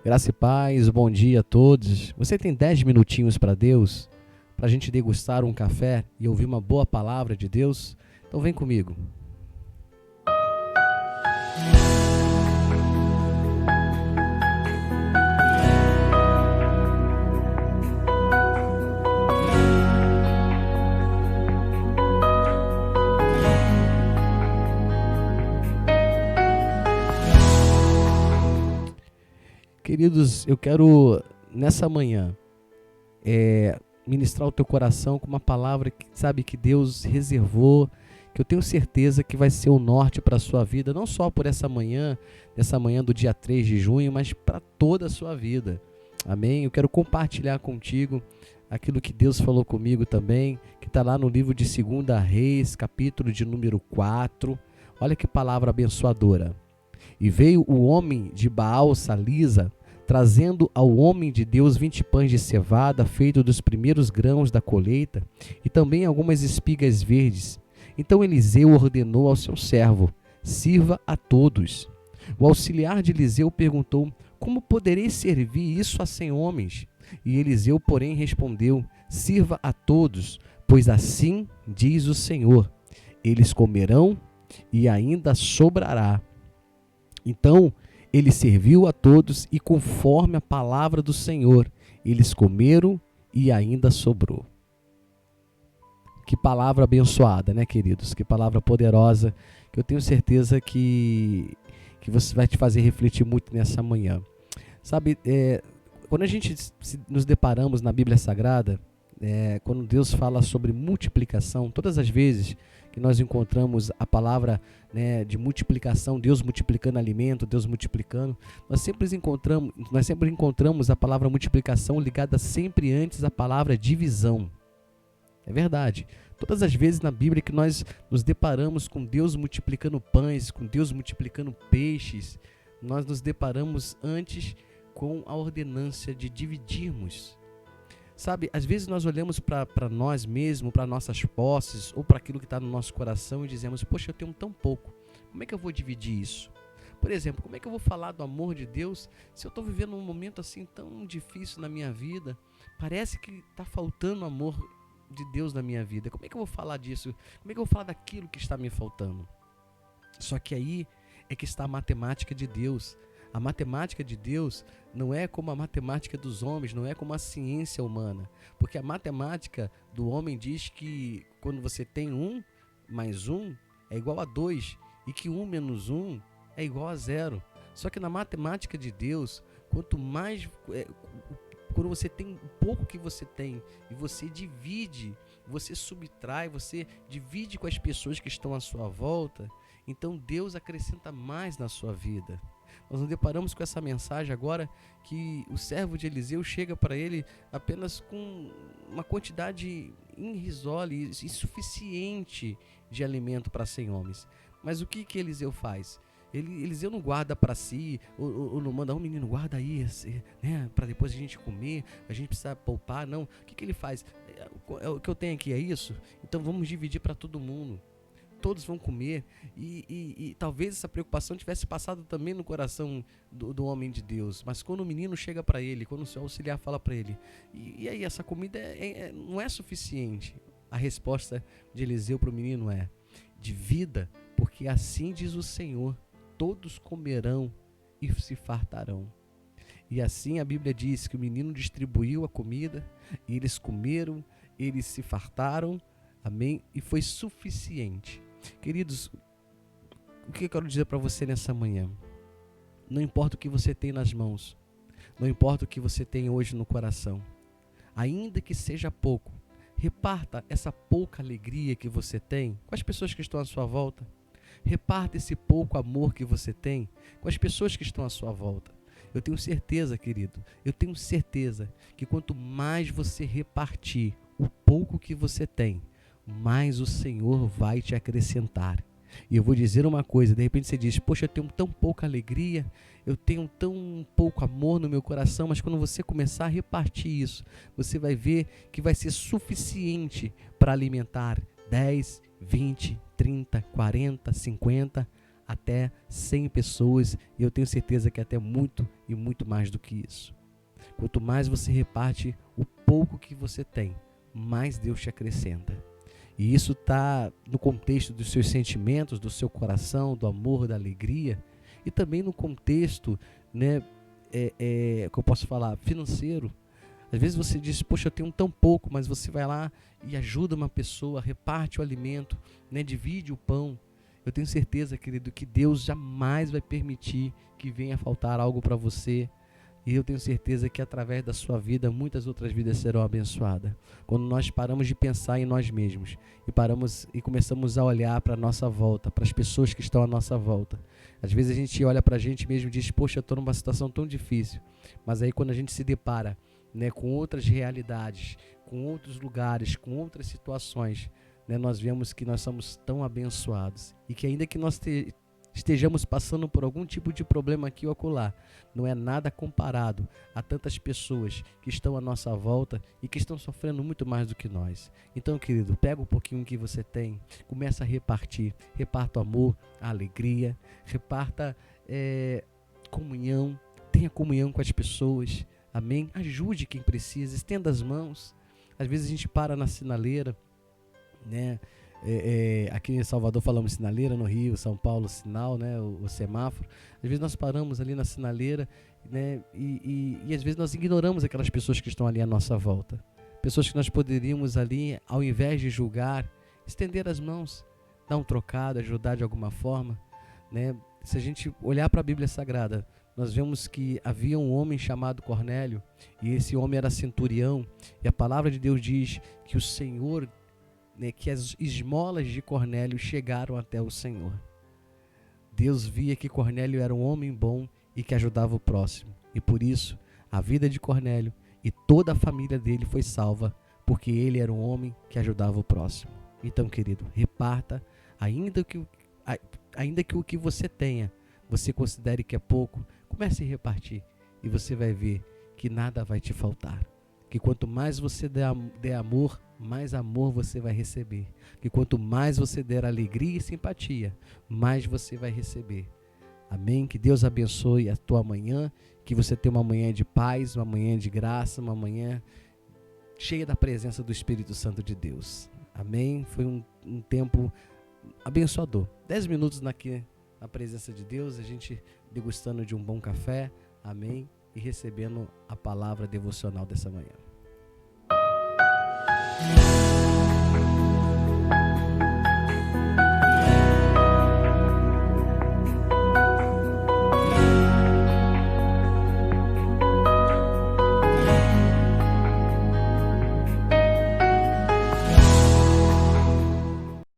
Graça e paz, bom dia a todos. Você tem 10 minutinhos para Deus? Para a gente degustar um café e ouvir uma boa palavra de Deus? Então vem comigo. Queridos, eu quero nessa manhã ministrar o teu coração com uma palavra que sabe que Deus reservou, que eu tenho certeza que vai ser o norte para a sua vida, não só por essa manhã do dia 3 de junho, mas para toda a sua vida. Amém? Eu quero compartilhar contigo aquilo que Deus falou comigo também, que está lá no livro de 2 Reis, capítulo de número 4. Olha que palavra abençoadora. E veio o homem de Baal Salisa, trazendo ao homem de Deus 20 pães de cevada, feito dos primeiros grãos da colheita, e também algumas espigas verdes. Então Eliseu ordenou ao seu servo: sirva a todos. O auxiliar de Eliseu perguntou: como poderei servir isso a 100 homens? E Eliseu, porém, respondeu: sirva a todos, pois assim diz o Senhor: eles comerão e ainda sobrará. Então ele serviu a todos e, conforme a palavra do Senhor, eles comeram e ainda sobrou. Que palavra abençoada, né, queridos? Que palavra poderosa, que eu tenho certeza que você vai te fazer refletir muito nessa manhã. Sabe, quando a gente nos deparamos na Bíblia Sagrada, quando Deus fala sobre multiplicação, todas as vezes que nós encontramos a palavra, de multiplicação, Deus multiplicando alimento, Deus multiplicando, nós sempre encontramos a palavra multiplicação ligada sempre antes à palavra divisão. É verdade. Todas as vezes na Bíblia que nós nos deparamos com Deus multiplicando pães, com Deus multiplicando peixes, nós nos deparamos antes com a ordenância de dividirmos. Sabe, às vezes nós olhamos para nós mesmos, para nossas posses, ou para aquilo que está no nosso coração e dizemos: poxa, eu tenho tão pouco, como é que eu vou dividir isso? Por exemplo, como é que eu vou falar do amor de Deus se eu estou vivendo um momento assim tão difícil na minha vida? Parece que está faltando amor de Deus na minha vida. Como é que eu vou falar disso? Como é que eu vou falar daquilo que está me faltando? Só que aí é que está a matemática de Deus. A matemática de Deus não é como a matemática dos homens, não é como a ciência humana. Porque a matemática do homem diz que quando você tem 1 mais 1 é igual a 2 e que 1 menos 1 é igual a 0. Só que na matemática de Deus, quanto mais... quando você tem um pouco que você tem e você divide, você subtrai, você divide com as pessoas que estão à sua volta, então Deus acrescenta mais na sua vida. Nós nos deparamos com essa mensagem agora que o servo de Eliseu chega para ele apenas com uma quantidade irrisória e insuficiente de alimento para 100 homens. Mas o que Eliseu faz? Eliseu não guarda para si, ou não manda: menino, guarda aí, para depois a gente comer, a gente precisa poupar. Não, o que ele faz? O que eu tenho aqui é isso, então vamos dividir para todo mundo. Todos vão comer, e talvez essa preocupação tivesse passado também no coração do homem de Deus. Mas quando o menino chega para ele, quando o seu auxiliar fala para ele: e aí, essa comida não é suficiente? A resposta de Eliseu para o menino é: divida, porque assim diz o Senhor, todos comerão e se fartarão. E assim a Bíblia diz que o menino distribuiu a comida, e eles comeram, eles se fartaram, amém? E foi suficiente. Queridos, o que eu quero dizer para você nessa manhã? Não importa o que você tem nas mãos, não importa o que você tem hoje no coração, ainda que seja pouco, reparta essa pouca alegria que você tem com as pessoas que estão à sua volta. Reparta esse pouco amor que você tem com as pessoas que estão à sua volta. Eu tenho certeza, querido, que quanto mais você repartir o pouco que você tem, mais o Senhor vai te acrescentar. E eu vou dizer uma coisa: de repente você diz: poxa, eu tenho tão pouca alegria, eu tenho tão pouco amor no meu coração, mas quando você começar a repartir isso, você vai ver que vai ser suficiente para alimentar 10, 20, 30, 40, 50, até 100 pessoas, e eu tenho certeza que até muito e muito mais do que isso. Quanto mais você reparte o pouco que você tem, mais Deus te acrescenta. E isso está no contexto dos seus sentimentos, do seu coração, do amor, da alegria, e também no contexto, né, que eu posso falar, financeiro. Às vezes você diz, poxa, eu tenho tão pouco, mas você vai lá e ajuda uma pessoa, reparte o alimento, né, divide o pão. Eu tenho certeza, querido, que Deus jamais vai permitir que venha faltar algo para você. E eu tenho certeza que através da sua vida, muitas outras vidas serão abençoadas. Quando nós paramos de pensar em nós mesmos e começamos a olhar para a nossa volta, para as pessoas que estão à nossa volta. Às vezes a gente olha para a gente mesmo e diz, poxa, eu estou numa situação tão difícil. Mas aí quando a gente se depara, né, com outras realidades, com outros lugares, com outras situações, né, nós vemos que nós somos tão abençoados. E que ainda que nós estejamos passando por algum tipo de problema aqui ou acolá, não é nada comparado a tantas pessoas que estão à nossa volta e que estão sofrendo muito mais do que nós. Então, querido, pega um pouquinho que você tem, começa a repartir, reparta o amor, a alegria, reparta comunhão, tenha comunhão com as pessoas, amém? Ajude quem precisa, estenda as mãos. Às vezes a gente para na sinaleira, né? Aqui em Salvador falamos sinaleira, no Rio, São Paulo, sinal, né? O semáforo. Às vezes nós paramos ali na sinaleira, né? E às vezes nós ignoramos aquelas pessoas que estão ali à nossa volta. Pessoas que nós poderíamos ali, ao invés de julgar, estender as mãos, dar um trocado, ajudar de alguma forma, né? Se a gente olhar para a Bíblia Sagrada, nós vemos que havia um homem chamado Cornélio, e esse homem era centurião, e a palavra de Deus diz que o Senhor, né, que as esmolas de Cornélio chegaram até o Senhor. Deus via que Cornélio era um homem bom e que ajudava o próximo. E por isso, a vida de Cornélio e toda a família dele foi salva, porque ele era um homem que ajudava o próximo. Então, querido, reparta, ainda que o que você tenha, você considere que é pouco, comece a repartir e você vai ver que nada vai te faltar. Que quanto mais você der amor, mais amor você vai receber. Que quanto mais você der alegria e simpatia, mais você vai receber. Amém? Que Deus abençoe a tua manhã, que você tenha uma manhã de paz, uma manhã de graça, uma manhã cheia da presença do Espírito Santo de Deus. Amém? Foi um tempo abençoador. 10 minutos aqui na presença de Deus, a gente degustando de um bom café. Amém? E recebendo a palavra devocional dessa manhã.